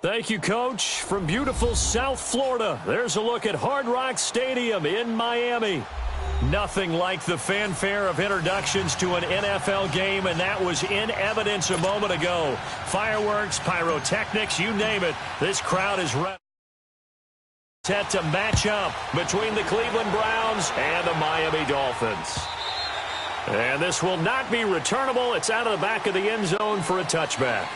Thank you, Coach. From beautiful South Florida, there's a look at Hard Rock Stadium in Miami. Nothing like the fanfare of introductions to an NFL game, and that was in evidence a moment ago. Fireworks, pyrotechnics, you name it. This crowd is ready. Set to match up between the Cleveland Browns and the Miami Dolphins. And this will not be returnable. It's out of the back of the end zone for a touchback.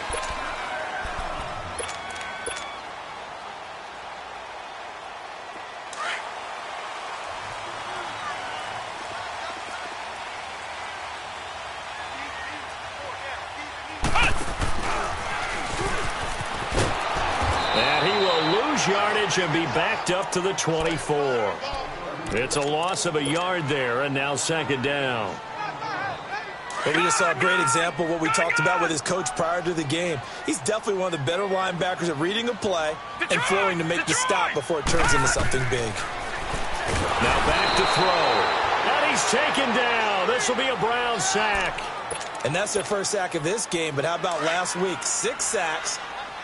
Yardage and be backed up to the 24. It's a loss of a yard there, and now second down. But we just saw a great example of what we talked about with his coach prior to the game. He's definitely one of the better linebackers at reading a play and flowing to make the stop before it turns into something big. Now back to throw. And he's taken down. This will be a Brown sack. And that's their first sack of this game, but how about last week? 6 sacks.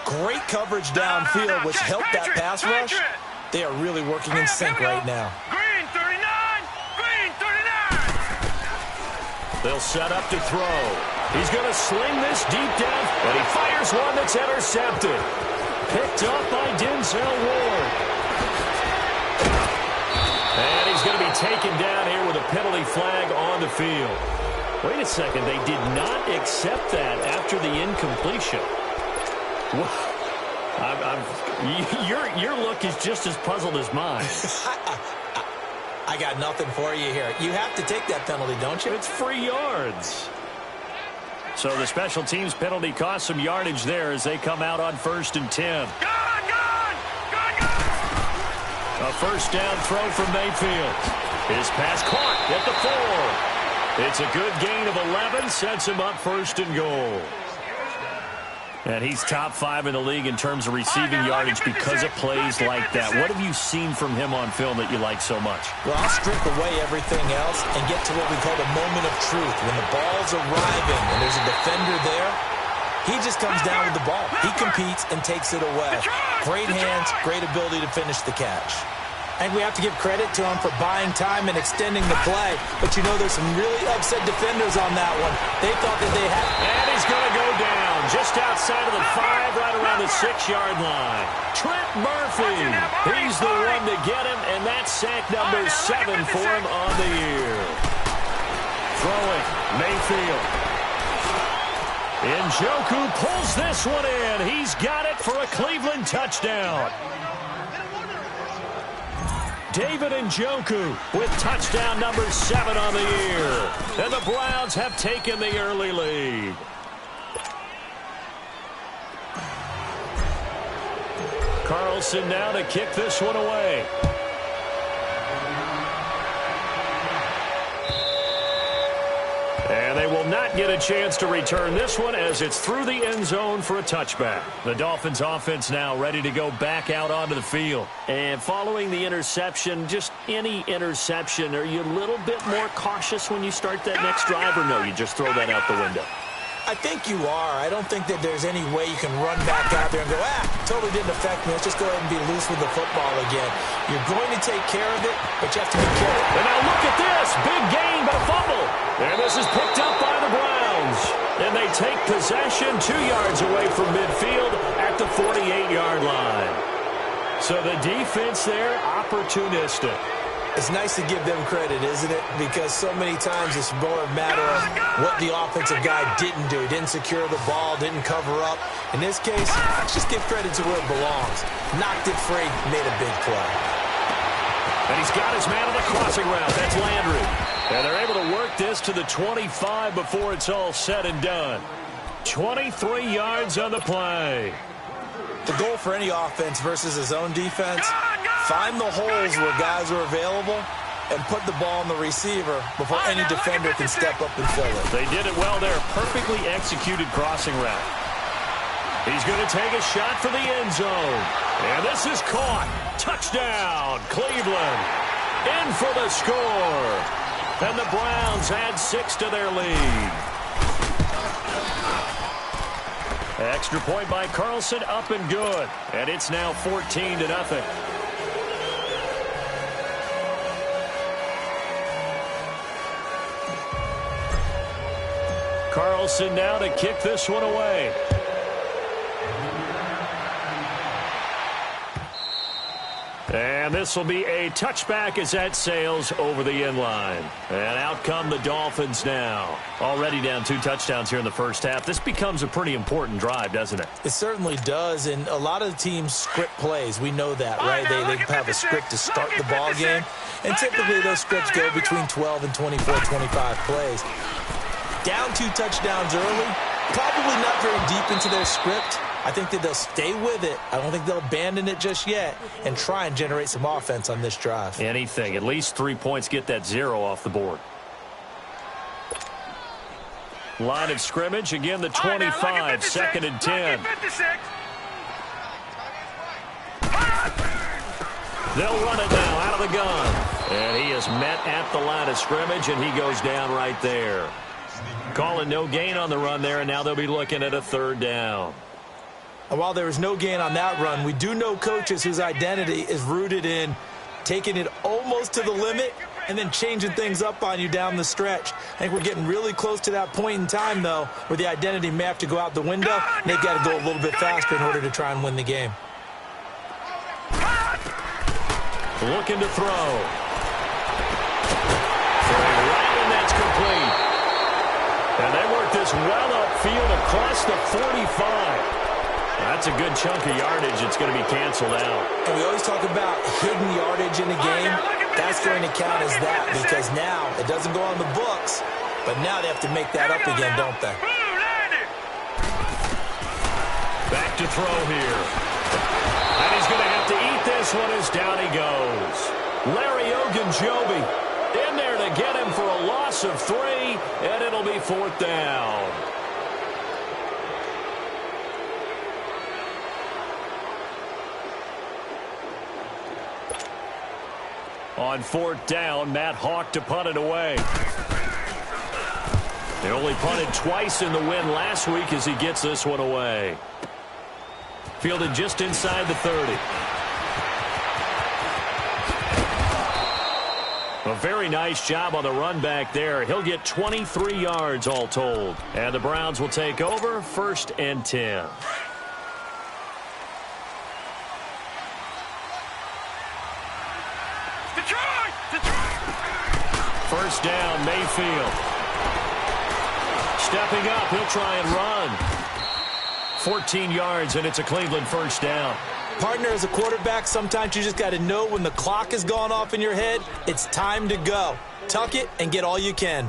Great coverage downfield, which helped that pass rush. They are really working in sync right now. Green 39! Green 39! They'll set up to throw. He's going to sling this deep down, and he fires one that's intercepted. Picked up by Denzel Ward. And he's going to be taken down here with a penalty flag on the field. Wait a second, they did not accept that after the incompletion. Your look is just as puzzled as mine. I got nothing for you here. You have to take that penalty, don't you? It's free yards. So the special teams penalty cost some yardage there as they come out on 1st and 10. Gone! A first down throw from Mayfield. His pass caught at the 4. It's a good gain of 11, sets him up 1st and goal. And he's top 5 in the league in terms of receiving yardage because of plays like that. What have you seen from him on film that you like so much? Well, I'll strip away everything else and get to what we call the moment of truth. When the ball's arriving and there's a defender there, he just comes down with the ball. He competes and takes it away. Great hands, great ability to finish the catch. I think we have to give credit to him for buying time and extending the play. But you know there's some really upset defenders on that one. They thought that they had... And he's going to go down just outside of the 5, right around the 6-yard line. Trent Murphy. He's the one to get him, and that's sack number 7 for him on the year. Throwing, Mayfield. Njoku pulls this one in. He's got it for a Cleveland touchdown. David Njoku with touchdown number 7 on the year. And the Browns have taken the early lead. Carlson now to kick this one away. And they will not get a chance to return this one as it's through the end zone for a touchback. The Dolphins offense now ready to go back out onto the field. And following the interception, just any interception, are you a little bit more cautious when you start that next drive, or no, you just throw that out the window? I think you are. I don't think that there's any way you can run back out there and go, totally didn't affect me. Let's just go ahead and be loose with the football again. You're going to take care of it, but you have to be careful. And now look at this. Big gain, but a fumble. And this is picked up by the Browns. And they take possession 2 yards away from midfield at the 48-yard line. So the defense there, opportunistic. It's nice to give them credit, isn't it? Because so many times it's more a matter of what the offensive guy didn't do. He didn't secure the ball, didn't cover up. In this case, let's just give credit to where it belongs. Knocked it free, made a big play. And he's got his man on the crossing route. That's Landry. And they're able to work this to the 25 before it's all said and done. 23 yards on the play. The goal for any offense versus his own defense, find the holes where guys are available and put the ball on the receiver before any defender can step up and fill it. They did it well there. Perfectly executed crossing route. He's going to take a shot for the end zone. And this is caught. Touchdown, Cleveland. In for the score. And the Browns add 6 to their lead. Extra point by Carlson, up and good. And it's now 14-0. Carlson now to kick this one away. And this will be a touchback as that sails over the inline. And out come the Dolphins now. Already down 2 touchdowns here in the first half. This becomes a pretty important drive, doesn't it? It certainly does, and a lot of the teams script plays. We know that, right? They have a script to start the ball game, and typically those scripts go between 12 and 24, 25 plays. Down 2 touchdowns early, probably not very deep into their script. I think that they'll stay with it. I don't think they'll abandon it just yet and try and generate some offense on this drive. Anything. At least 3 points, get that 0 off the board. Line of scrimmage, again the 25, 2nd and 10. They'll run it now out of the gun. And he is met at the line of scrimmage, and he goes down right there. Calling no gain on the run there, and now they'll be looking at a 3rd down. And while there was no gain on that run, we do know coaches whose identity is rooted in taking it almost to the limit and then changing things up on you down the stretch. I think we're getting really close to that point in time, though, where the identity may have to go out the window, and they've got to go a little bit faster in order to try and win the game. Looking to throw. Right, and that's complete. And they work this well upfield across the 45. That's a good chunk of yardage. It's going to be canceled out. And we always talk about hidden yardage in a game. That's going to count as that because now it doesn't go on the books, but now they have to make that up again, don't they? Back to throw here. And he's going to have to eat this one as down he goes. Larry Ogunjobi in there to get him for a loss of 3, and it'll be 4th down. On 4th down, Matt Hawk to punt it away. They only punted twice in the win last week as he gets this one away. Fielded just inside the 30. A very nice job on the run back there. He'll get 23 yards all told. And the Browns will take over 1st and 10. First down, Mayfield. Stepping up, he'll try and run. 14 yards, and it's a Cleveland first down. Partner, as a quarterback, sometimes you just got to know when the clock has gone off in your head, it's time to go. Tuck it and get all you can.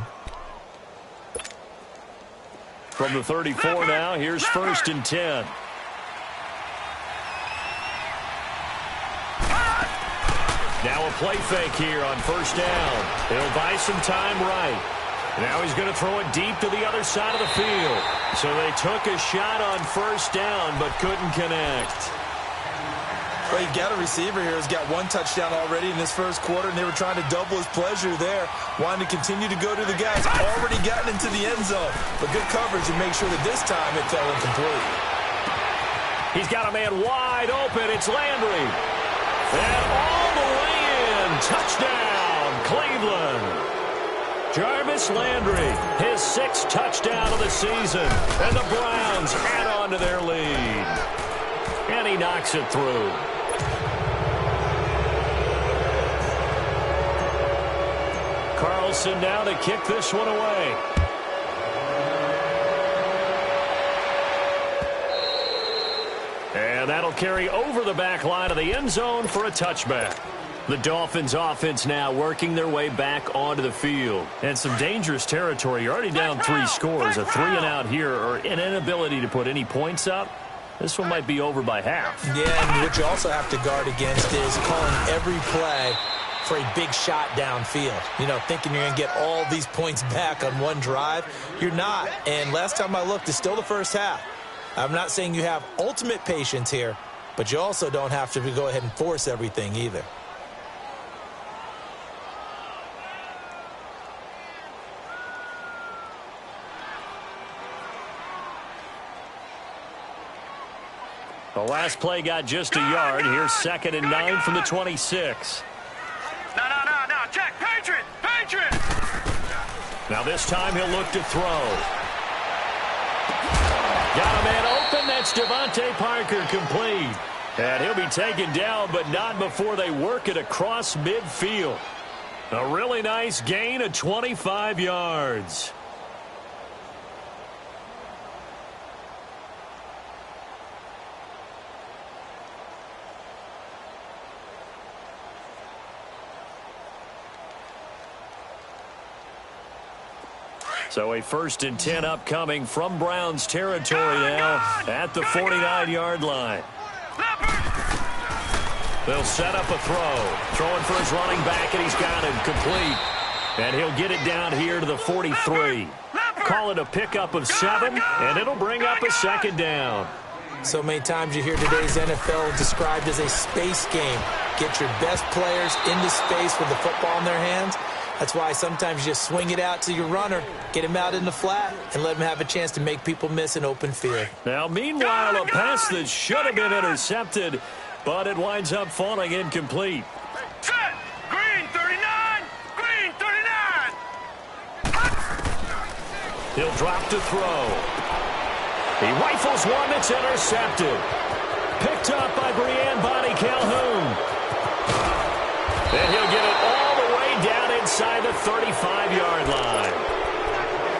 From the 34 now, here's 1st and 10. Now a play fake here on 1st down. He'll buy some time right. Now he's going to throw it deep to the other side of the field. So they took a shot on 1st down but couldn't connect. Well, you got a receiver here who's got 1 touchdown already in this first quarter, and they were trying to double his pleasure there, wanting to continue to go to the guys already gotten into the end zone. But good coverage and make sure that this time it fell incomplete. He's got a man wide open. It's Landry. And all the way in. Touchdown, Cleveland. Jarvis Landry, his 6th touchdown of the season. And the Browns add on to their lead. And he knocks it through. Carlson now to kick this one away. And that'll carry over the back line of the end zone for a touchback. The Dolphins offense now working their way back onto the field. And some dangerous territory. You're already down 3 scores. A 3-and-out here or an inability to put any points up. This one might be over by half. Yeah, and what you also have to guard against is calling every play for a big shot downfield. You know, thinking you're going to get all these points back on one drive. You're not. And last time I looked, it's still the first half. I'm not saying you have ultimate patience here, but you also don't have to go ahead and force everything either. The last play got just a yard. Here's 2nd and 9 from the 26. No. Check. Patriot. Now this time he'll look to throw. Got a man open. That's Devontae Parker, complete. And he'll be taken down, but not before they work it across midfield. A really nice gain of 25 yards. So a 1st and 10 upcoming from Browns territory now at the 49-yard line. They'll set up a throw. Throwing for his running back, and he's got him complete. And he'll get it down here to the 43. Call it a pickup of 7, and it'll bring up a 2nd down. So many times you hear today's NFL described as a space game. Get your best players into space with the football in their hands. That's why sometimes you just swing it out to your runner, get him out in the flat, and let him have a chance to make people miss an open field. Now, meanwhile, a pass that should have been intercepted, but it winds up falling incomplete. Set. Green 39. He'll drop to throw. He rifles one that's intercepted. Picked up by Breanne Bonnie Calhoun. And he'll get it all the way down inside the 35-yard line.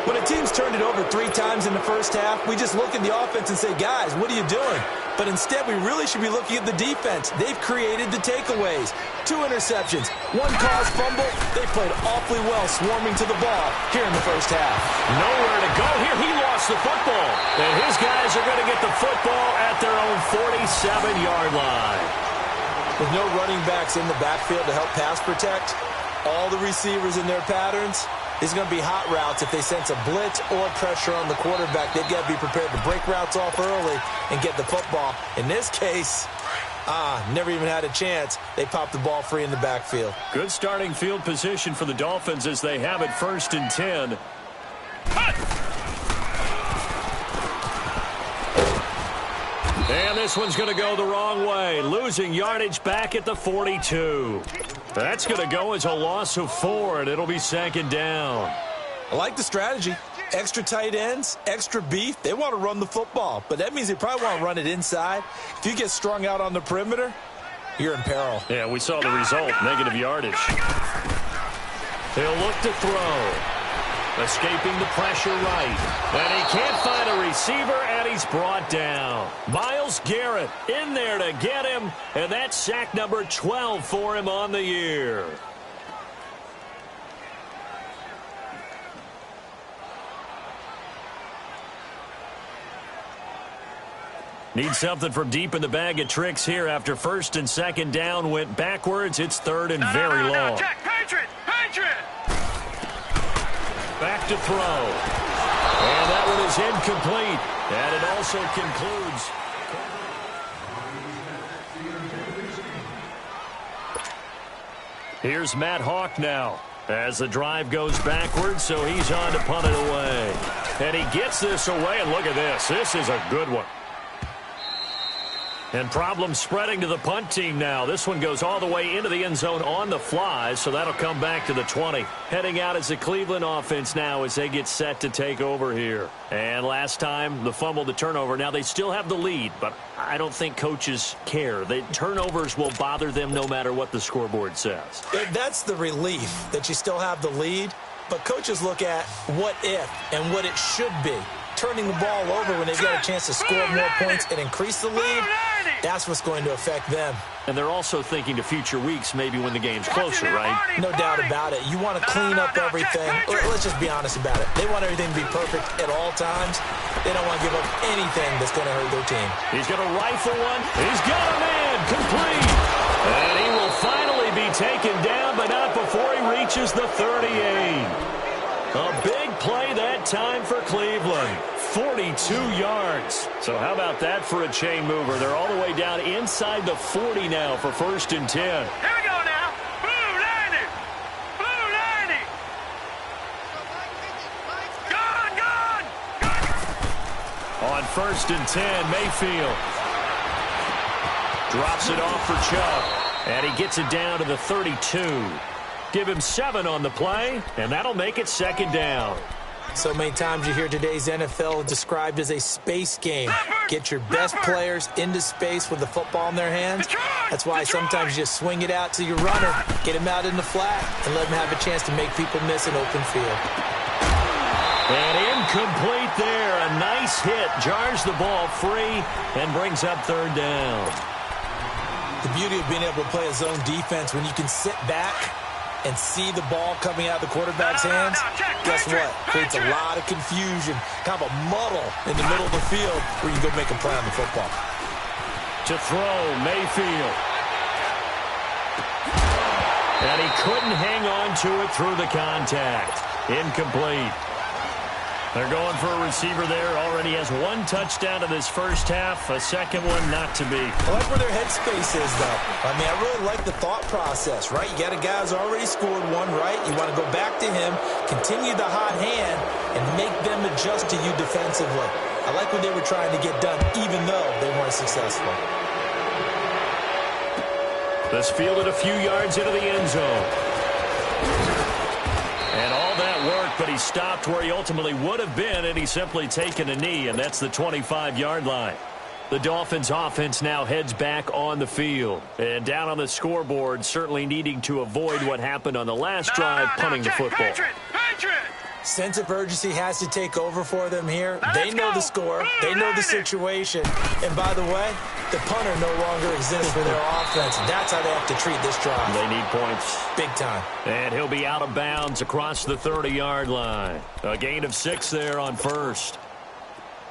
When a team's turned it over 3 times in the first half, we just look at the offense and say, guys, what are you doing? But instead, we really should be looking at the defense. They've created the takeaways. 2 interceptions, 1 caused fumble. They played awfully well swarming to the ball here in the first half. Nowhere to go here. He lost the football. And his guys are going to get the football at their own 47-yard line. With no running backs in the backfield to help pass protect, all the receivers in their patterns, these are going to be hot routes. If they sense a blitz or pressure on the quarterback, they've got to be prepared to break routes off early and get the football. In this case, never even had a chance. They popped the ball free in the backfield. Good starting field position for the Dolphins as they have it 1st and 10. And this one's going to go the wrong way. Losing yardage back at the 42. That's going to go as a loss of 4, and it'll be 2nd down. I like the strategy. Extra tight ends, extra beef. They want to run the football, but that means they probably want to run it inside. If you get strung out on the perimeter, you're in peril. Yeah, we saw the result, negative yardage. He'll look to throw. Escaping the pressure right. And he can't find a receiver, and he's brought down. Myles Garrett in there to get him, and that's sack number 12 for him on the year. Need something from deep in the bag of tricks here after 1st and 2nd down went backwards. It's 3rd and very long. Check. Patriot. Back to throw. And that one is incomplete. And it also concludes. Here's Matt Hawk now as the drive goes backwards, so he's on to punt it away. And he gets this away, and look at this. This is a good one. And problems spreading to the punt team now. This one goes all the way into the end zone on the fly, so that'll come back to the 20. Heading out as the Cleveland offense now as they get set to take over here. And last time, the fumble, the turnover. Now, they still have the lead, but I don't think coaches care. The turnovers will bother them no matter what the scoreboard says. That's the relief that you still have the lead, but coaches look at what if and what it should be. Turning the ball over when they've got a chance to score more points and increase the lead, that's what's going to affect them. And they're also thinking to future weeks, maybe when the game's closer, right? No doubt about it. You want to clean up everything. Let's just be honest about it. They want everything to be perfect at all times. They don't want to give up anything that's going to hurt their team. He's going to rifle one. He's got a man complete. And he will finally be taken down, but not before he reaches the 38. A big play that time for Cleveland. 42 yards. So how about that for a chain mover? They're all the way down inside the 40 now for 1st and 10. Here we go now. Blue 90. Blue 90. Gone. On 1st and 10, Mayfield. Drops it off for Chubb. And he gets it down to the 32. Give him 7 on the play, and that'll make it second down. So many times you hear today's NFL described as a space game. Get your best players into space with the football in their hands. That's why sometimes you just swing it out to your runner, get him out in the flat, and let him have a chance to make people miss an open field. And incomplete there. A nice hit. Jars the ball free and brings up third down. The beauty of being able to play a zone defense when you can sit back and see the ball coming out of the quarterback's hands, guess what? Creates a lot of confusion, kind of a muddle in the middle of the field where you can go make a play on the football. To throw, Mayfield. And he couldn't hang on to it through the contact. Incomplete. They're going for a receiver there. Already has 1 touchdown in this first half. A second one not to be. I like where their headspace is, though. I mean, I really like the thought process, right? You got a guy who's already scored 1, right? You want to go back to him, continue the hot hand, and make them adjust to you defensively. I like what they were trying to get done, even though they weren't successful. This fielded a few yards into the end zone. And all that work, but he stopped where he ultimately would have been, and he's simply taken a knee, and that's the 25-yard line. The Dolphins' offense now heads back on the field. And down on the scoreboard, certainly needing to avoid what happened on the last drive, punting the football. Sense of urgency has to take over for them here. They know the score. They know the situation. And by the way, the punter no longer exists for their offense. That's how they have to treat this drive. They need points. Big time. And he'll be out of bounds across the 30-yard line. A gain of 6 there on first.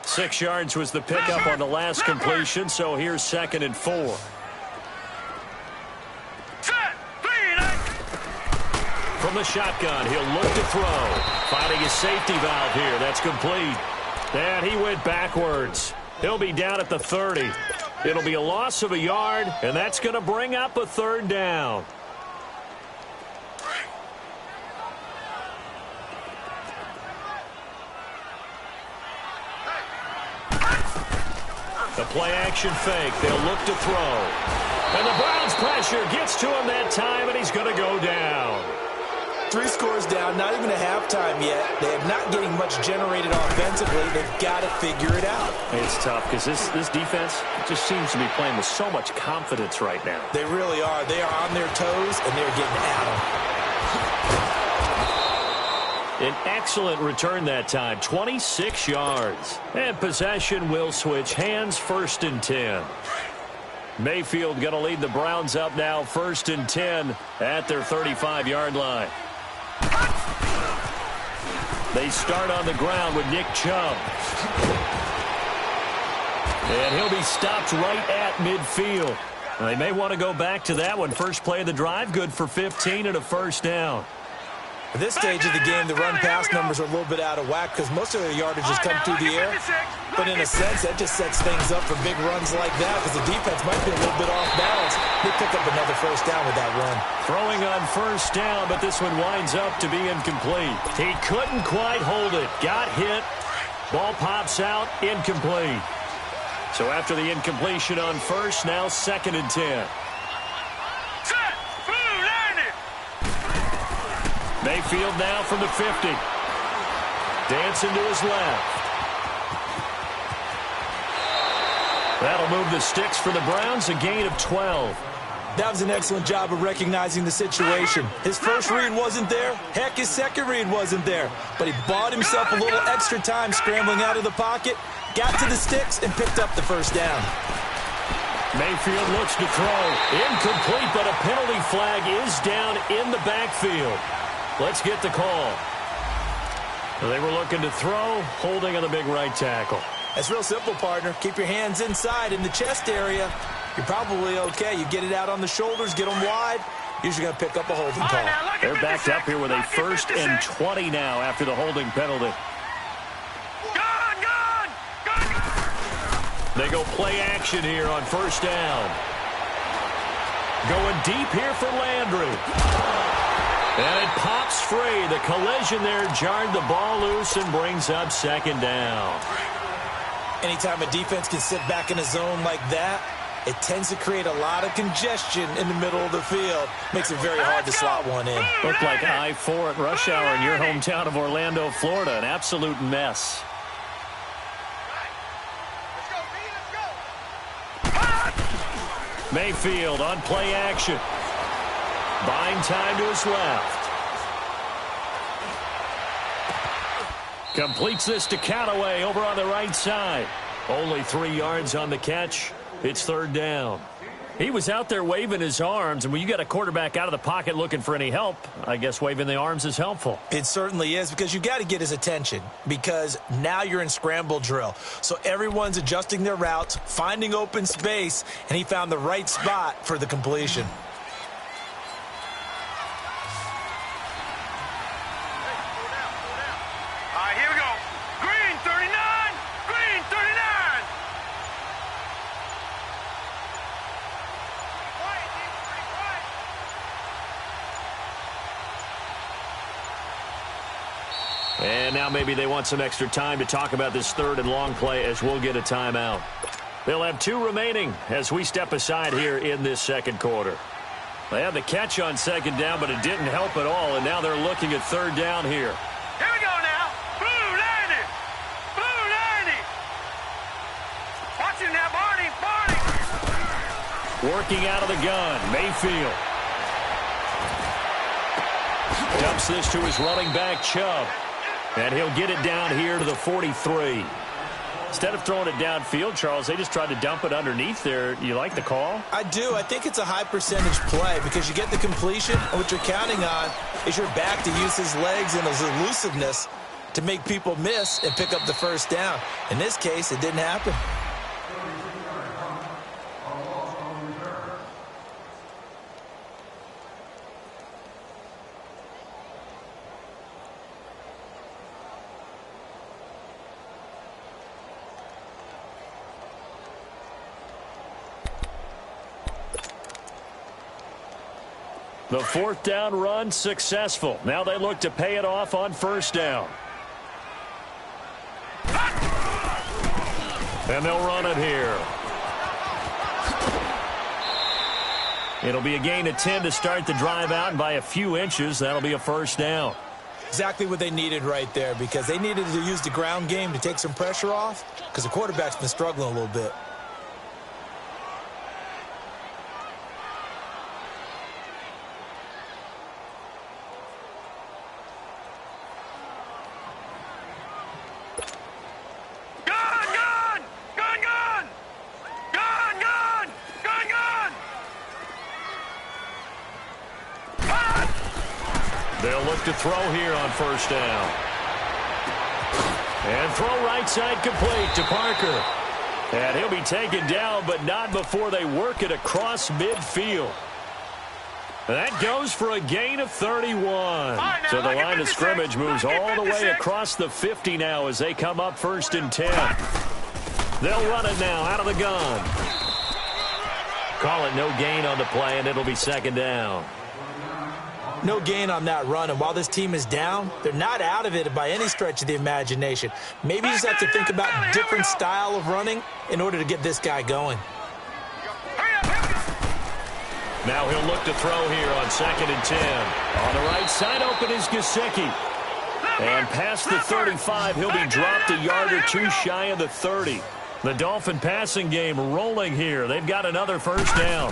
6 yards was the pickup on the last completion, so here's 2nd and 4. From the shotgun, he'll look to throw. Finding his safety valve here. That's complete. And he went backwards. He'll be down at the 30. It'll be a loss of a yard, and that's going to bring up a third down. The play-action fake. They'll look to throw. And the Browns' pressure gets to him that time, and he's going to go down. 3 scores down, not even a halftime yet. They are not getting much generated offensively. They've got to figure it out. It's tough because this defense just seems to be playing with so much confidence right now. They really are. They are on their toes, and they're getting at them. An excellent return that time, 26 yards. And possession will switch hands, 1st and 10. Mayfield going to lead the Browns up now, 1st and 10 at their 35-yard line. They start on the ground with Nick Chubb. And he'll be stopped right at midfield. They may want to go back to that one. First play of the drive, good for 15 and a first down. At this stage of the game, the run-pass numbers are a little bit out of whack because most of their yardage has come through the air. But in a sense, that just sets things up for big runs like that because the defense might be a little bit off balance. They pick up another first down with that run. Throwing on first down, but this one winds up to be incomplete. He couldn't quite hold it. Got hit. Ball pops out. Incomplete. So after the incompletion on first, now 2nd and 10. Mayfield now from the 50. Dancing to his left. That'll move the sticks for the Browns, a gain of 12. That was an excellent job of recognizing the situation. His first read wasn't there. Heck, his second read wasn't there. But he bought himself a little extra time scrambling out of the pocket, got to the sticks, and picked up the first down. Mayfield looks to throw. Incomplete, but a penalty flag is down in the backfield. Let's get the call. They were looking to throw, holding on the big right tackle. That's real simple, partner. Keep your hands inside in the chest area. You're probably okay. You get it out on the shoulders, get them wide. Usually going to pick up a holding call. They're backed up here with a 1st and 20 now after the holding penalty. They go play action here on first down. Going deep here for Landry. And it pops free. The collision there jarred the ball loose and brings up 2nd down. Anytime a defense can sit back in a zone like that, It tends to create a lot of congestion in the middle of the field. Makes it very hard to slot one in. Looked like I-4 at rush hour in your hometown of Orlando, Florida. An absolute mess. Mayfield on play action. Buying time to his left. Completes this to Callaway over on the right side. Only 3 yards on the catch. It's third down. He was out there waving his arms, and when you got a quarterback out of the pocket looking for any help, I guess waving the arms is helpful. It certainly is, because you got to get his attention, because now you're in scramble drill. So everyone's adjusting their routes, finding open space, and he found the right spot for the completion. All right, here we go. Green 39. Green 39. And now maybe they want some extra time to talk about this third and long play as we'll get a timeout. They'll have 2 remaining as we step aside here in this second quarter. They had the catch on second down, but it didn't help at all, and now they're looking at third down here. Here we go now. Blue 90. Blue 90. Watch him now, Barney. Barney. Working out of the gun, Mayfield. Dumps this to his running back, Chubb. And he'll get it down here to the 43. Instead of throwing it downfield, Charles, they just tried to dump it underneath there. You like the call? I do. I think it's a high percentage play because you get the completion, and what you're counting on is your back to use his legs and his elusiveness to make people miss and pick up the first down. In this case, it didn't happen. The fourth down run successful. Now they look to pay it off on first down. And they'll run it here. It'll be a gain of 10 to start the drive out, and by a few inches, that'll be a first down. Exactly what they needed right there, because they needed to use the ground game to take some pressure off, because the quarterback's been struggling a little bit. They'll look to throw here on first down. And throw right side complete to Parker. And he'll be taken down, but not before they work it across midfield. That goes for a gain of 31. So the line of scrimmage moves all the way across the 50 now as they come up first and 10. They'll run it now out of the gun. Call it no gain on the play, and it'll be second down. No gain on that run, and while this team is down, they're not out of it by any stretch of the imagination. Maybe you just have to think about a different style of running in order to get this guy going. Now he'll look to throw here on second and 10. On the right side open is Gesicki. And past the 35, he'll be dropped a yard or two shy of the 30. The Dolphin passing game rolling here. They've got another first down.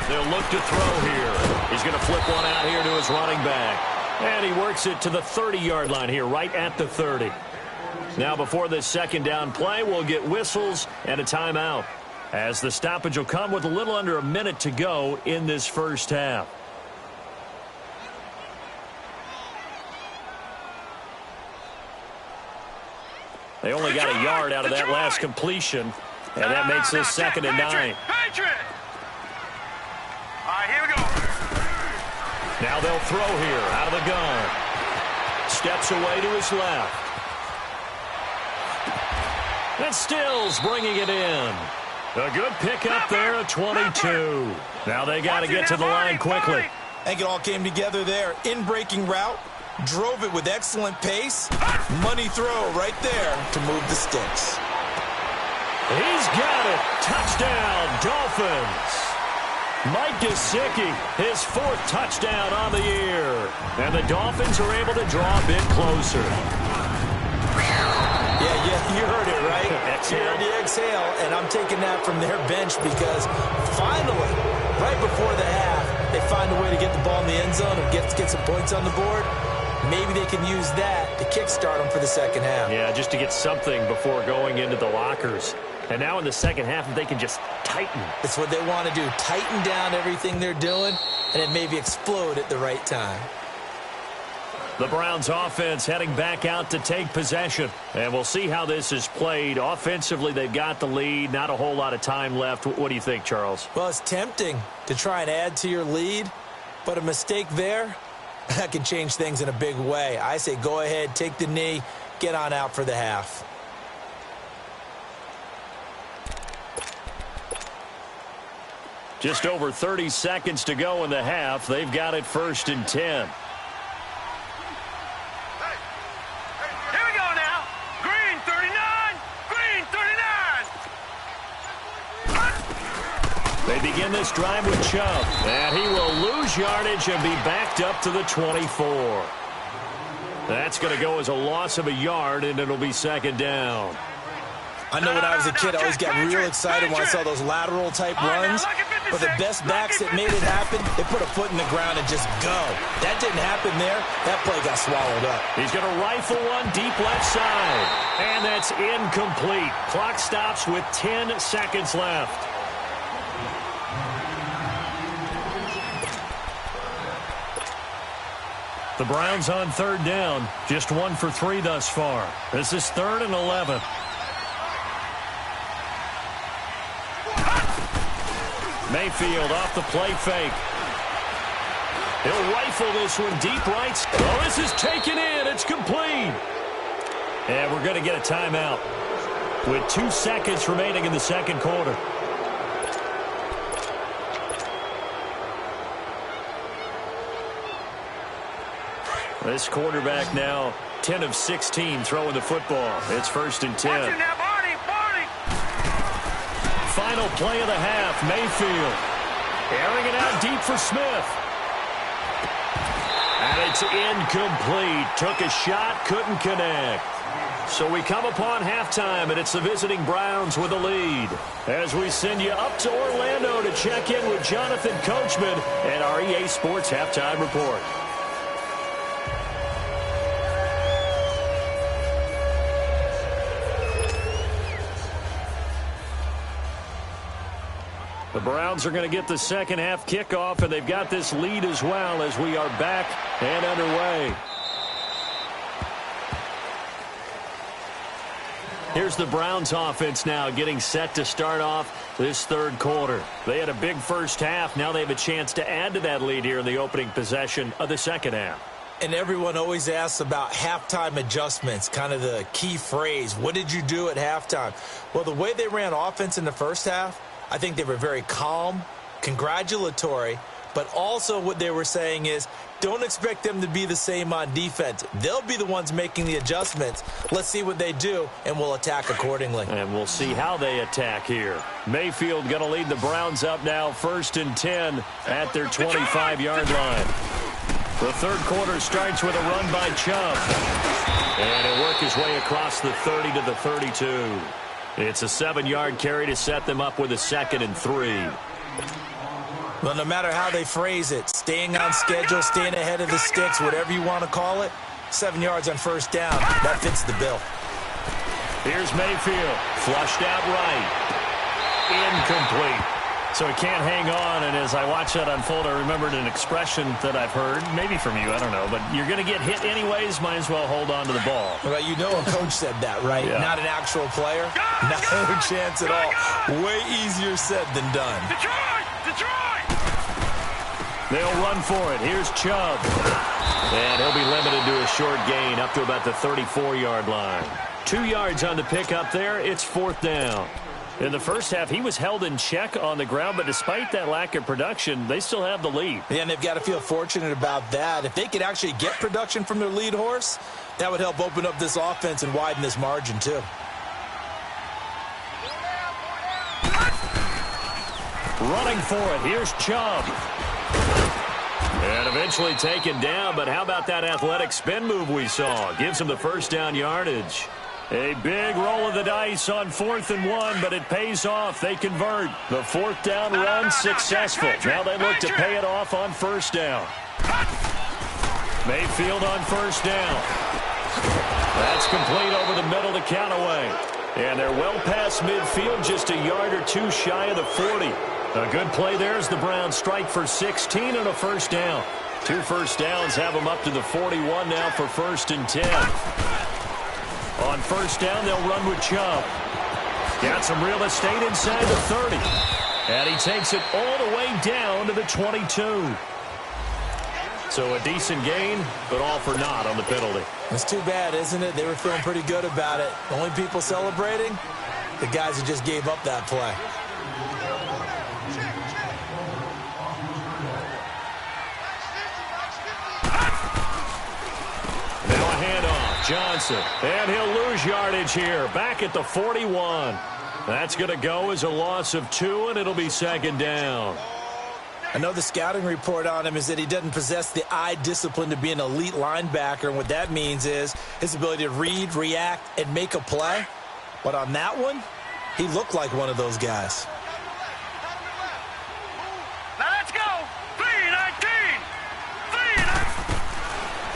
They'll look to throw here. He's going to flip one out here to his running back. And he works it to the 30-yard line here, right at the 30. Now before this second down play, we'll get whistles and a timeout, as the stoppage will come with a little under a minute to go in this first half. They only got a yard out of that last completion, and that makes this second and 9. All right, here we go. Now they'll throw here out of the gun. Steps away to his left. And Stills bringing it in. A good pickup there at 22. Now they got to get to the line quickly. I think it all came together there. In-breaking route. Drove it with excellent pace. Money throw right there to move the sticks. He's got it. Touchdown, Dolphins. Mike Gesicki, his 4th touchdown on the year. And the Dolphins are able to draw a bit closer. Yeah, you heard it, right? Exhale. You heard the exhale, and I'm taking that from their bench because finally, right before the half, they find a way to get the ball in the end zone and get some points on the board. Maybe they can use that to kickstart them for the second half. Yeah, just to get something before going into the lockers. And now in the second half, if they can just tighten. That's what they want to do. Tighten down everything they're doing, and then maybe explode at the right time. The Browns offense heading back out to take possession. And we'll see how this is played. Offensively, they've got the lead. Not a whole lot of time left. What do you think, Charles? Well, it's tempting to try and add to your lead, but a mistake there, that can change things in a big way. I say go ahead, take the knee, get on out for the half. Just over 30 seconds to go in the half. They've got it 1st and 10. Here we go now. Green 39. Green 39. They begin this drive with Chubb. And he will lose yardage and be backed up to the 24. That's going to go as a loss of a yard, and it'll be 2nd down. I know when I was a kid, I always got real excited when I saw those lateral-type runs. But the best backs that made it happen, they put a foot in the ground and just go. That didn't happen there. That play got swallowed up. He's going to rifle one deep left side. And that's incomplete. Clock stops with 10 seconds left. The Browns on 3rd down. Just 1 for 3 thus far. This is 3rd and 11. Mayfield off the play fake. He'll rifle this one deep right. Oh, this is taken in. It's complete. And we're going to get a timeout with 2 seconds remaining in the second quarter. This quarterback now 10 of 16 throwing the football. It's 1st and 10. Final play of the half, Mayfield. Airing it out deep for Smith. And it's incomplete. Took a shot, couldn't connect. So we come upon halftime, and it's the visiting Browns with a lead. As we send you up to Orlando to check in with Jonathan Coachman and our EA Sports Halftime Report. The Browns are going to get the second half kickoff, and they've got this lead as well as we are back and underway. Here's the Browns offense now getting set to start off this third quarter. They had a big first half. Now they have a chance to add to that lead here in the opening possession of the second half. And everyone always asks about halftime adjustments, kind of the key phrase. What did you do at halftime? Well, the way they ran offense in the first half, I think they were very calm, congratulatory, but also what they were saying is don't expect them to be the same on defense. They'll be the ones making the adjustments. Let's see what they do, and we'll attack accordingly. And we'll see how they attack here. Mayfield going to lead the Browns up now 1st and 10 at their 25-yard line. The third quarter starts with a run by Chubb. And he'll work his way across the 30 to the 32. It's a 7-yard carry to set them up with a 2nd and 3. Well, no matter how they phrase it, staying on schedule, staying ahead of the sticks, whatever you want to call it, 7 yards on first down, that fits the bill. Here's Mayfield, flushed out right. Incomplete. So he can't hang on, and as I watch that unfold, I remembered an expression that I've heard, maybe from you, I don't know, but you're going to get hit anyways, might as well hold on to the ball. Well, you know a coach said that, right? Yeah. Not an actual player. No chance at all. Way easier said than done. Detroit! They'll run for it. Here's Chubb. And he'll be limited to a short gain up to about the 34-yard line. 2 yards on the pickup there. It's 4th down. In the first half, he was held in check on the ground, but despite that lack of production, they still have the lead. Yeah, and they've got to feel fortunate about that. If they could actually get production from their lead horse, that would help open up this offense and widen this margin, too. Running for it. Here's Chubb. And eventually taken down, but how about that athletic spin move we saw? Gives him the first down yardage. A big roll of the dice on 4th and 1, but it pays off. They convert. The 4th down run successful. Now they look to pay it off on 1st down. Mayfield on 1st down. That's complete over the middle to Callaway. And they're well past midfield, just a yard or two shy of the 40. A good play there as the Browns strike for 16 and a first down. 2 first downs have them up to the 41 now for 1st and 10. On 1st down, they'll run with Chubb. Got some real estate inside the 30. And he takes it all the way down to the 22. So a decent gain, but all for naught on the penalty. It's too bad, isn't it? They were feeling pretty good about it. The only people celebrating, the guys who just gave up that play. Now a handoff, Johnson. And he'll lose yardage here, back at the 41. That's going to go as a loss of 2, and it'll be 2nd down. I know the scouting report on him is that he doesn't possess the eye discipline to be an elite linebacker, and what that means is his ability to read, react, and make a play. But on that one, he looked like one of those guys. Now let's go. 3-19.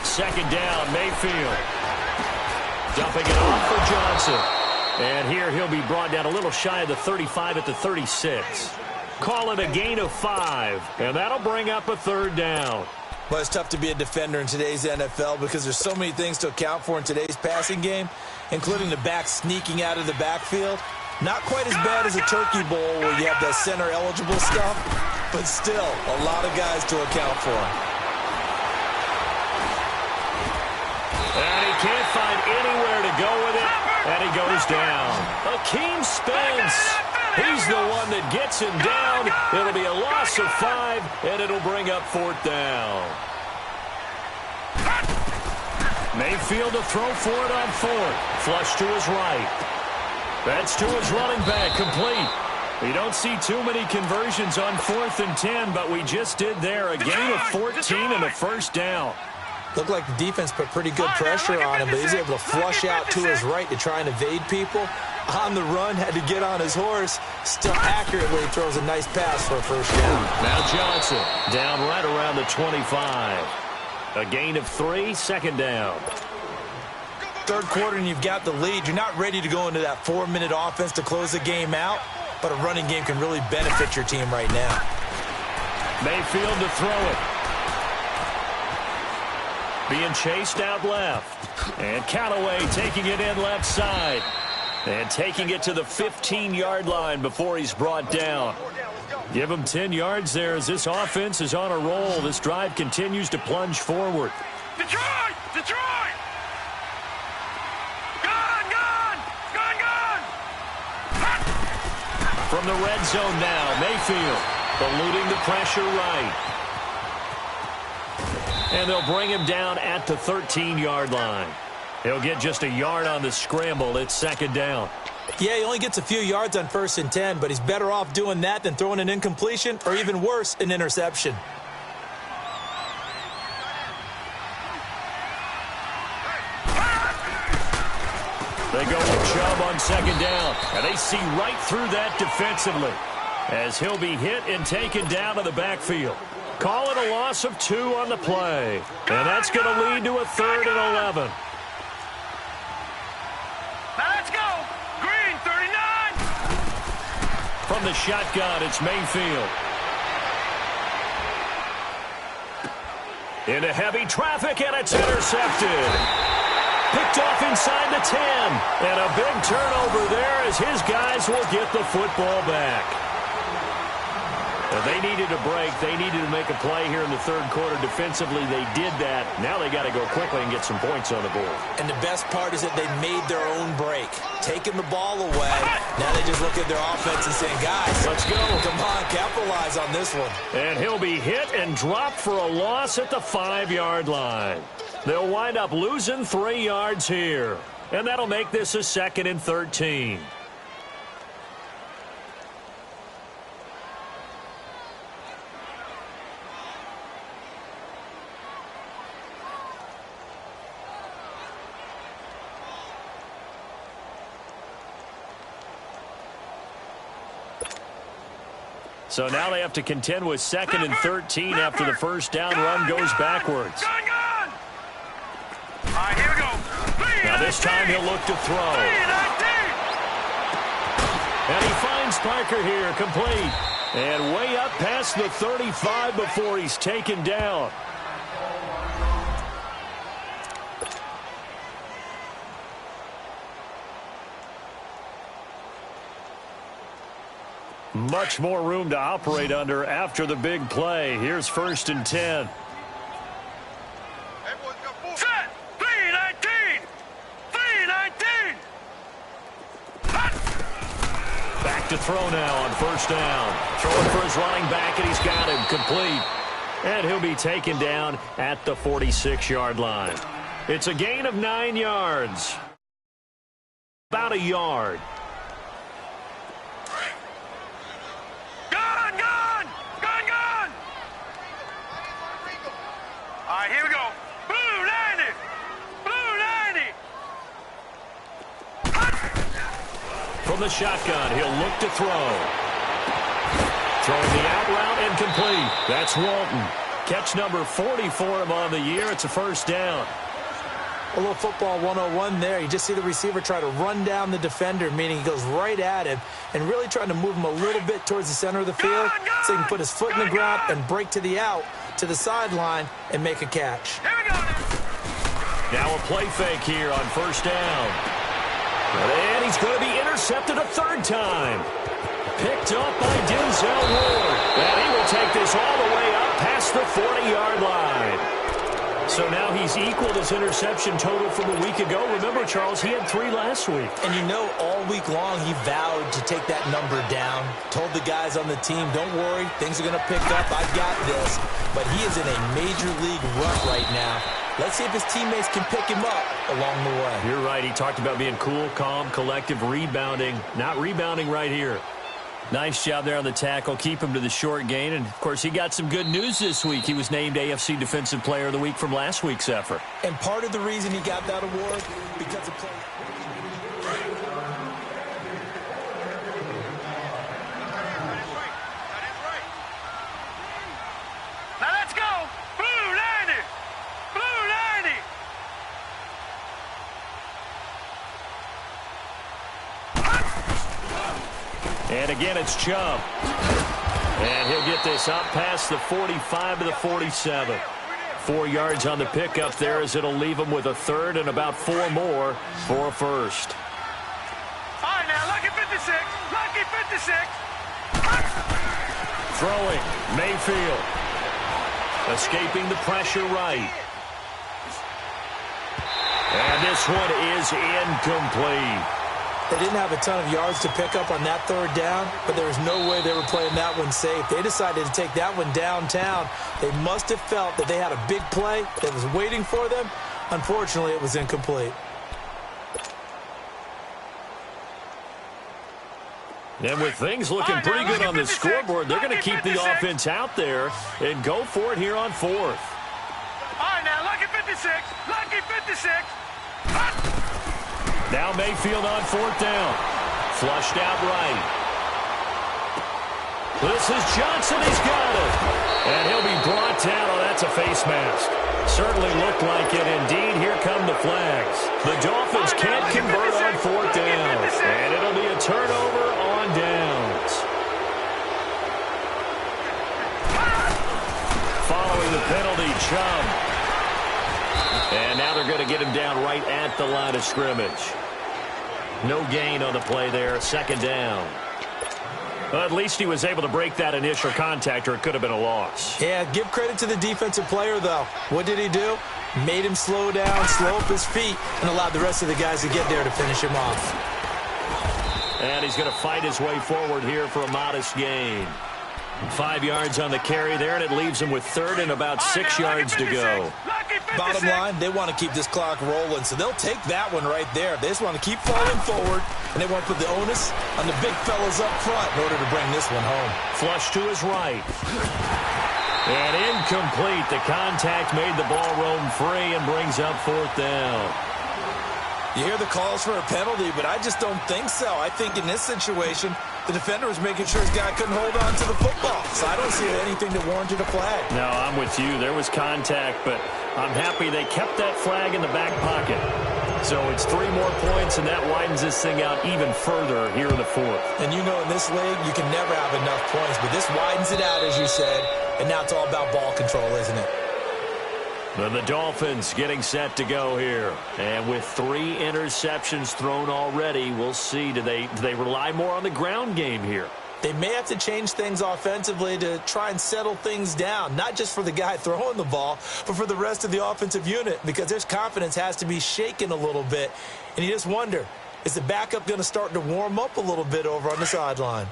2nd down, Mayfield. Dumping it off for Johnson. And here he'll be brought down a little shy of the 35 at the 36. Call it a gain of 5, and that'll bring up a 3rd down. Well, it's tough to be a defender in today's NFL because there's so many things to account for in today's passing game, including the back sneaking out of the backfield. Not quite as bad as a turkey bowl where you have that center-eligible stuff, but still a lot of guys to account for. And he can't find anywhere to go with it, and he goes down. Akeem Spence. He's the one that gets him down. It'll be a loss of 5, and it'll bring up 4th down. Mayfield to throw for it on 4th. Flush to his right. That's to his running back, complete. We don't see too many conversions on 4th and 10, but we just did there. A gain of 14 and a first down. Looked like the defense put pretty good pressure on him, but he's able to flush out to his right to try and evade people. On the run, had to get on his horse. Still accurately throws a nice pass for a first down. Now Johnson down right around the 25. A gain of 3, 2nd down. 3rd quarter and you've got the lead. You're not ready to go into that 4-minute offense to close the game out, but a running game can really benefit your team right now. Mayfield to throw it. Being chased out left. And Callaway taking it in left side. And taking it to the 15-yard line before he's brought down. Give him 10 yards there as this offense is on a roll. This drive continues to plunge forward. Detroit! Detroit! Gone! Gone! Gone! Gone! From the red zone now, Mayfield eluding the pressure right. And they'll bring him down at the 13-yard line. He'll get just a yard on the scramble. It's 2nd down. Yeah, he only gets a few yards on 1st and 10, but he's better off doing that than throwing an incompletion or even worse, an interception. They go with Chubb on 2nd down, and they see right through that defensively as he'll be hit and taken down to the backfield. Call it a loss of 2 on the play, and that's going to lead to a 3rd and 11. Now let's go. Green, 39. From the shotgun, it's Mayfield. Into heavy traffic, and it's intercepted. Picked off inside the 10. And a big turnover there as his guys will get the football back. They needed a break. They needed to make a play here in the 3rd quarter. Defensively, they did that. Now they got to go quickly and get some points on the board. And the best part is that they made their own break. Taking the ball away. Now they just look at their offense and saying, guys, let's go. Come on, capitalize on this one. And he'll be hit and dropped for a loss at the 5-yard line. They'll wind up losing 3 yards here. And that'll make this a 2nd and 13. So now they have to contend with 2nd and 13 after the first down run goes backwards. Gun! All right, here we go. Now this time he'll look to throw. And he finds Parker here, complete. And way up past the 35 before he's taken down. Much more room to operate under after the big play. Here's 1st and 10. Set! 3-19! 3-19! Back to throw now on 1st down. Throwing for his running back, and he's got him complete. And he'll be taken down at the 46-yard line. It's a gain of 9 yards. About a yard. All right, here we go. Blue 90! Blue 90! From the shotgun, he'll look to throw. Throwing the out route and complete. That's Walton. Catch number 40 for him on the year. It's a 1st down. A little football 101 there. You just see the receiver try to run down the defender, meaning he goes right at him and really trying to move him a little bit towards the center of the field so he can put his foot in the ground and break to the out, to the sideline, and make a catch. Here we go. Now a play fake here on 1st down. And he's going to be intercepted a 3rd time. Picked up by Denzel Ward. And he will take this all the way up past the 40-yard line. So now he's equaled his interception total from a week ago. Remember, Charles, he had 3 last week. And you know, all week long he vowed to take that number down. Told the guys on the team, don't worry, things are going to pick up. I've got this. But he is in a major league rut right now. Let's see if his teammates can pick him up along the way. You're right. He talked about being cool, calm, collective, rebounding. Not rebounding right here. Nice job there on the tackle. Keep him to the short gain. And, of course, he got some good news this week. He was named AFC Defensive Player of the Week from last week's effort. And part of the reason he got that award, because of play. Now let's go. Blue 90! Blue 90! And again, it's Chubb. And he'll get this up past the 45 to the 47. 4 yards on the pickup there as it'll leave him with a 3rd and about 4 more for a 1st. All right, now, lucky 56. Lucky 56. Throwing, Mayfield. Escaping the pressure right. And this one is incomplete. They didn't have a ton of yards to pick up on that 3rd down, but there was no way they were playing that one safe. They decided to take that one downtown. They must have felt that they had a big play that was waiting for them. Unfortunately, it was incomplete. And with things looking pretty good on the scoreboard, they're going to keep the offense out there and go for it here on 4th. All right, now, lucky 56. Lucky 56. Now Mayfield on 4th down. Flushed out right. This is Johnson. He's got it. And he'll be brought down. Oh, that's a face mask. Certainly looked like it. Indeed, here come the flags. The Dolphins can't convert on 4th down. And it'll be a turnover on downs. Following the penalty, Chubb. And now they're going to get him down right at the line of scrimmage. No gain on the play there. 2nd down. Well, at least he was able to break that initial contact, or it could have been a loss. Yeah, give credit to the defensive player, though. What did he do? Made him slow down, slow up his feet, and allowed the rest of the guys to get there to finish him off. And he's going to fight his way forward here for a modest gain. 5 yards on the carry there, and it leaves him with 3rd and about 6 yards to go. Bottom line, they want to keep this clock rolling, so they'll take that one right there. They just want to keep falling forward, and they want to put the onus on the big fellas up front in order to bring this one home. Flush to his right. And incomplete. The contact made the ball roam free and brings up 4th down. You hear the calls for a penalty, but I just don't think so. I think in this situation, the defender was making sure his guy couldn't hold on to the football. So I don't see anything that warranted a flag. No, I'm with you. There was contact, but I'm happy they kept that flag in the back pocket. So it's 3 more points, and that widens this thing out even further here in the 4th. And you know in this league, you can never have enough points, but this widens it out, as you said, and now it's all about ball control, isn't it? The Dolphins getting set to go here. And with 3 interceptions thrown already, we'll see. Do they rely more on the ground game here? They may have to change things offensively to try and settle things down, not just for the guy throwing the ball, but for the rest of the offensive unit, because their confidence has to be shaken a little bit. And you just wonder, is the backup going to start to warm up a little bit over on the sideline?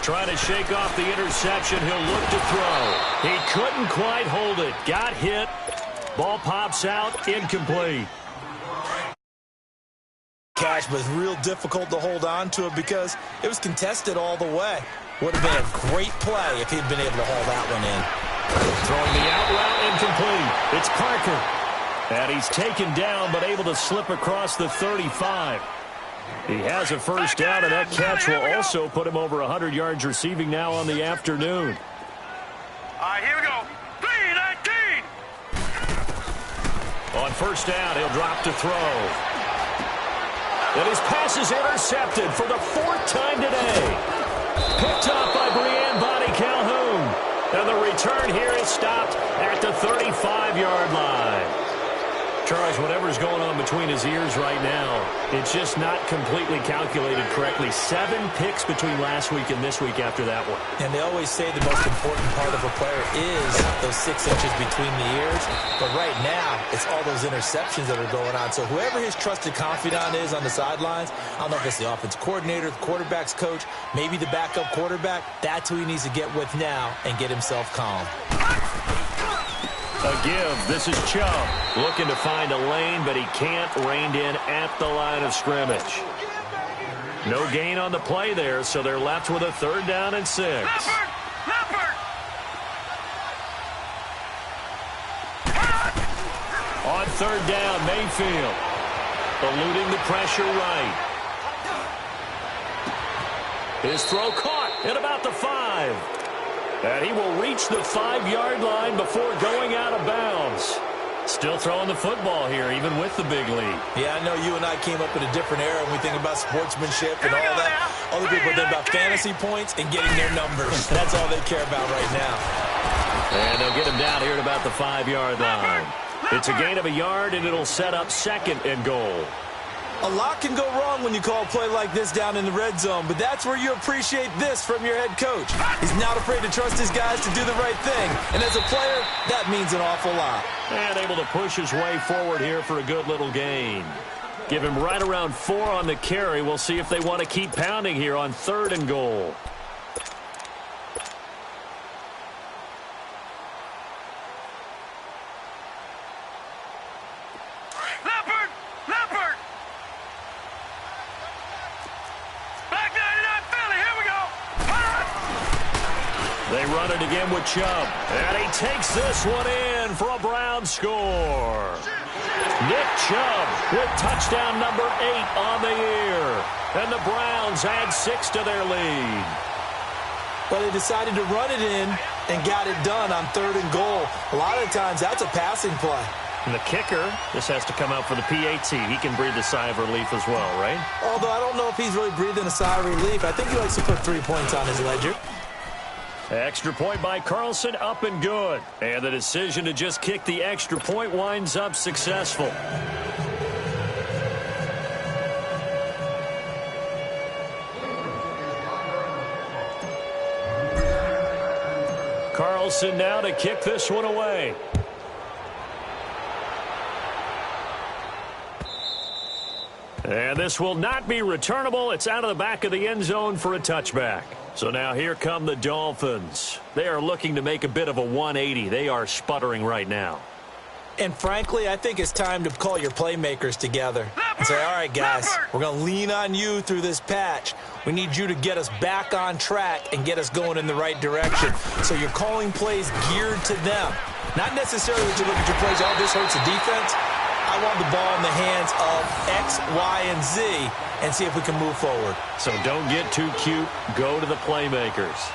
Trying to shake off the interception. He'll look to throw. He couldn't quite hold it. Got hit. Ball pops out. Incomplete. Cash was real difficult to hold on to it because it was contested all the way. Would have been a great play if he'd been able to haul that one in. Throwing the out route, incomplete. It's Parker. And he's taken down but able to slip across the 35. He has a first down, and that catch will also put him over 100 yards receiving now on the afternoon. All right, here we go. 3-19. On first down, he'll drop to throw. And his pass is intercepted for the 4th time today. Picked up by Brianne Bonnie Calhoun. And the return here is stopped at the 35-yard line. Charles, whatever's going on between his ears right now, it's just not completely calculated correctly. 7 picks between last week and this week after that one. And they always say the most important part of a player is those 6 inches between the ears. But right now, it's all those interceptions that are going on. So whoever his trusted confidant is on the sidelines, I don't know if it's the offensive coordinator, the quarterback's coach, maybe the backup quarterback, that's who he needs to get with now and get himself calm. A give. This is Chubb looking to find a lane, but he can't. Reined in at the line of scrimmage. No gain on the play there, so they're left with a 3rd down and 6. On 3rd down, Mayfield eluding the pressure right. His throw caught at about the 5. And he will reach the 5-yard line before going out of bounds. Still throwing the football here, even with the big lead. Yeah, I know you and I came up in a different era when we think about sportsmanship and all that. Other people think about fantasy points and getting their numbers. That's all they care about right now. And they'll get him down here at about the 5-yard line. It's a gain of a yard, and it'll set up 2nd and goal. A lot can go wrong when you call a play like this down in the red zone, but that's where you appreciate this from your head coach. He's not afraid to trust his guys to do the right thing, and as a player, that means an awful lot. And able to push his way forward here for a good little gain. Give him right around 4 on the carry. We'll see if they want to keep pounding here on 3rd and goal. Again with Chubb, and he takes this one in for a Brown score. Nick Chubb with touchdown number 8 on the year, and the Browns add 6 to their lead. Well, they decided to run it in and got it done on 3rd and goal. A lot of times that's a passing play. And the kicker, this has to come out for the PAT. He can breathe a sigh of relief as well, right? Although I don't know if he's really breathing a sigh of relief. I think he likes to put 3 points on his ledger. Extra point by Carlson, up and good. And the decision to just kick the extra point winds up successful. Carlson now to kick this one away. And this will not be returnable. It's out of the back of the end zone for a touchback. So now here come the Dolphins. They are looking to make a bit of a 180. They are sputtering right now. And frankly, I think it's time to call your playmakers together and say, all right, guys, we're going to lean on you through this patch. We need you to get us back on track and get us going in the right direction. So you're calling plays geared to them. Not necessarily that you look at your plays, oh, this hurts the defense. I want the ball in the hands of X, Y, and Z and see if we can move forward. So don't get too cute. Go to the playmakers.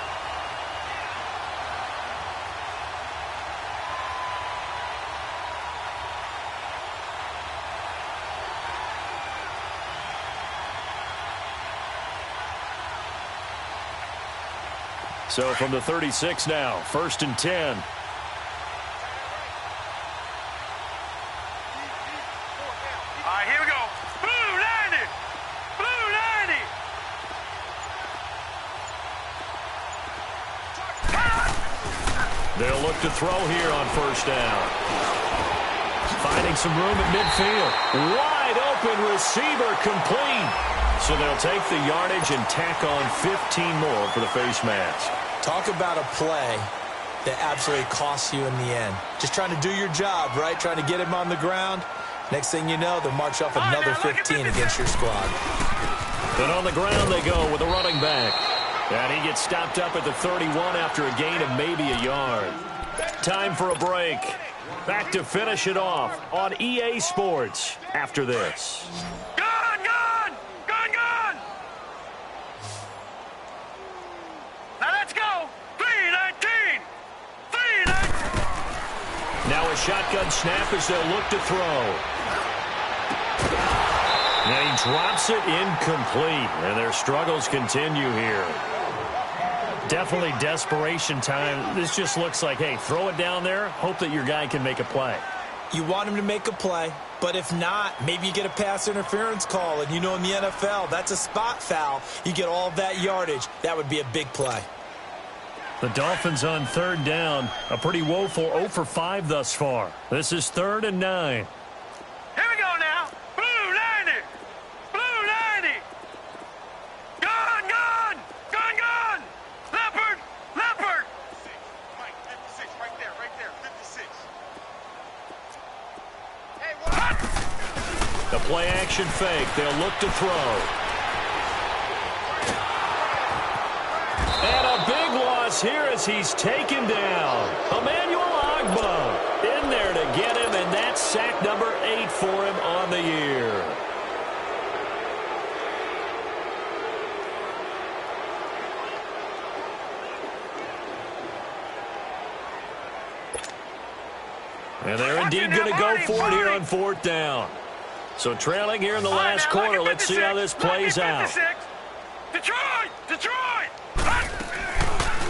So from the 36 now, 1st and 10. They'll look to throw here on 1st down. Finding some room at midfield. Wide open receiver complete. So they'll take the yardage and tack on 15 more for the face mask. Talk about a play that absolutely costs you in the end. Just trying to do your job, right? Trying to get him on the ground. Next thing you know, they'll march off another 15 against your squad. Then on the ground they go with a running back. And he gets stopped up at the 31 after a gain of maybe a yard. Time for a break. Back to finish it off on EA Sports after this. Gone! Now let's go! 3-19! Now a shotgun snap as they'll look to throw. And he drops it incomplete. And their struggles continue here. Definitely desperation time. This just looks like, hey, throw it down there, hope that your guy can make a play. You want him to make a play, but if not, maybe you get a pass interference call, and you know in the NFL, that's a spot foul. You get all of that yardage. That would be a big play. The Dolphins on 3rd down. A pretty woeful 0 for 5 thus far. This is 3rd and 9. Here we go now. Blue 90. Gone. Leopard. Mike, 56, right there, 56. Hey, The play action fake. They'll look to throw. And a big loss here as he's taken down. Emmanuel Ogbah in there to get him, and that's sack number 8 for him on the year. And they're indeed going to go for it here on 4th down. So trailing here in the last quarter. Let's see how this plays out. Detroit!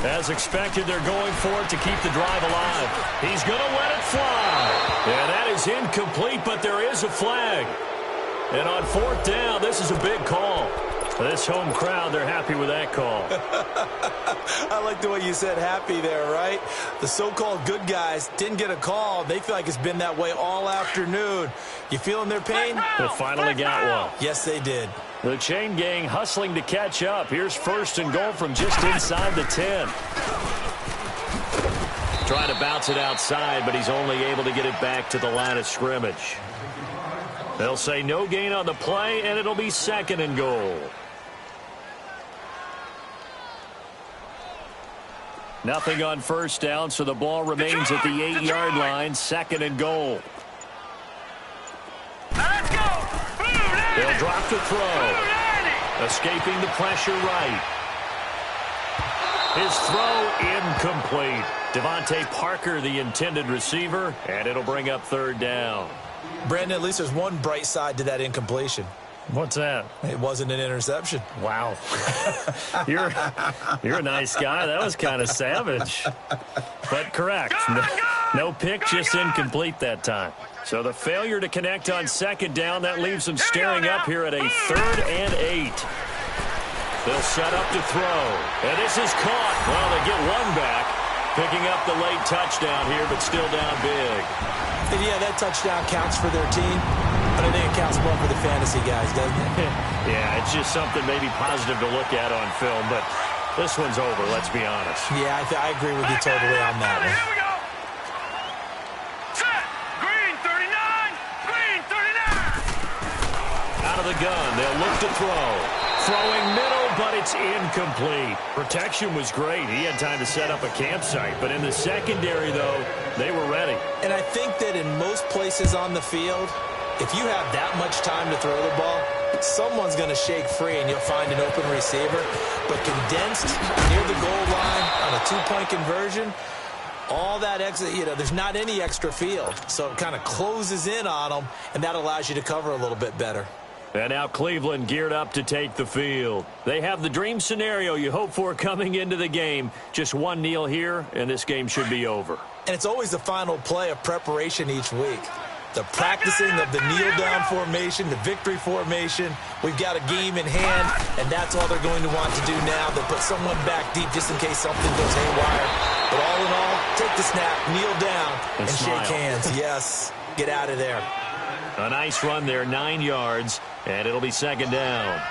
As expected, they're going for it to keep the drive alive. He's going to let it fly. And that is incomplete, but there is a flag. And on 4th down, this is a big call. This home crowd, they're happy with that call. I like the way you said happy there, right? The so-called good guys didn't get a call. They feel like it's been that way all afternoon. You feeling their pain? They finally got one. Yes, they did. The chain gang hustling to catch up. Here's 1st and goal from just inside the 10. Trying to bounce it outside, but he's only able to get it back to the line of scrimmage. They'll say no gain on the play, and it'll be 2nd and goal. Nothing on 1st down, so the ball remains at the 8-yard line. 2nd and goal. Let's go! They'll drop to throw. Escaping the pressure right. His throw incomplete. Devontae Parker, the intended receiver, and it'll bring up 3rd down. Brandon, at least there's one bright side to that incompletion. What's that? It wasn't an interception. Wow. You're a nice guy. That was kind of savage. But correct. No pick, just incomplete that time. So the failure to connect on 2nd down, that leaves them staring up here at a 3rd and 8. They'll set up to throw. And this is caught. Well, they get one back. Picking up the late touchdown here, but still down big. And yeah, that touchdown counts for their team, but I think it counts more for the fantasy guys, doesn't it? Yeah, it's just something maybe positive to look at on film, but this one's over, let's be honest. Yeah, I agree with you totally on that one. Here we go. Set. Green. the gun. They'll look to throw. Throwing middle, but it's incomplete. Protection was great. He had time to set up a campsite. But in the secondary, though, they were ready. And I think that in most places on the field, if you have that much time to throw the ball, someone's going to shake free and you'll find an open receiver. But condensed near the goal line on a two-point conversion, all that extra, there's not any extra field. So it kind of closes in on them, and that allows you to cover a little bit better. And now Cleveland geared up to take the field. They have the dream scenario you hope for coming into the game. Just one kneel here, and this game should be over. And it's always the final play of preparation each week. The practicing of the kneel-down formation, the victory formation. We've got a game in hand, and that's all they're going to want to do now. They'll put someone back deep just in case something goes haywire. But all in all, take the snap, kneel down, and shake hands. Yes, get out of there. A nice run there, 9 yards, and it'll be second down.